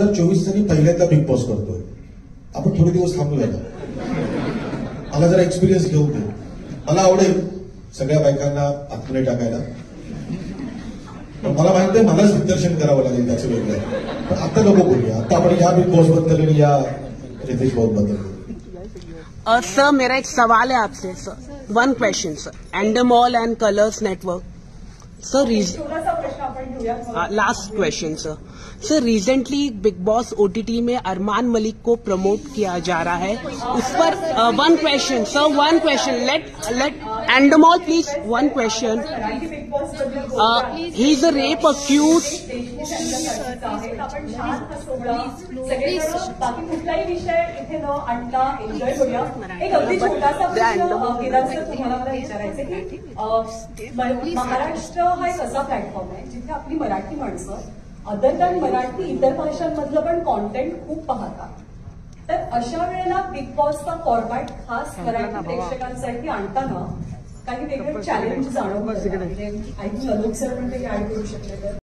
तर 24 जणी पहिल्यांदा बिग बॉस करतोय. आपण थोडे दिवस थांबूया ना. मला जरा एक्सपिरियन्स घेऊ दे. मला आवडेल सगळ्या बायकांना आतमध्ये टाकायला, पण मला माहित आहे मलाच दिग्दर्शन करावं लागेल त्याचं वेगळं. पण आता नको बोलूया. आता आपण या बिग बॉस बद्दल आणि या रितेश भाऊ बद्दल. सर मेरा एक सवाल है आपसे sir. One question sir. Endemol and Colors network sir. Last question sir. Sir recently Bigg Boss OTT में अरमान मलिक को प्रमोट किया जा रहा है. उस पर one question sir. One question. Let Endemol please. One question. He is a rape accused. बाकी कुठलाही विषय इथे न आणता एन्जॉय करूया. एक अगदी छोटासा प्रश्न केदार तुम्हाला मला विचारायचं की महाराष्ट्र हा एक असा प्लॅटफॉर्म आहे जिथे आपली मराठी माणसं अदर दॅन मराठी इतर भाषांमधलं पण कॉन्टेंट खूप पाहतात. तर अशा वेळेला बिग बॉसचा फॉर्मॅट खास मराठी प्रेक्षकांसाठी आणताना काही वेगळे चॅलेंज जाणवलं. आय थिंक अलोक सर पण काही ऍड करू शकले तर.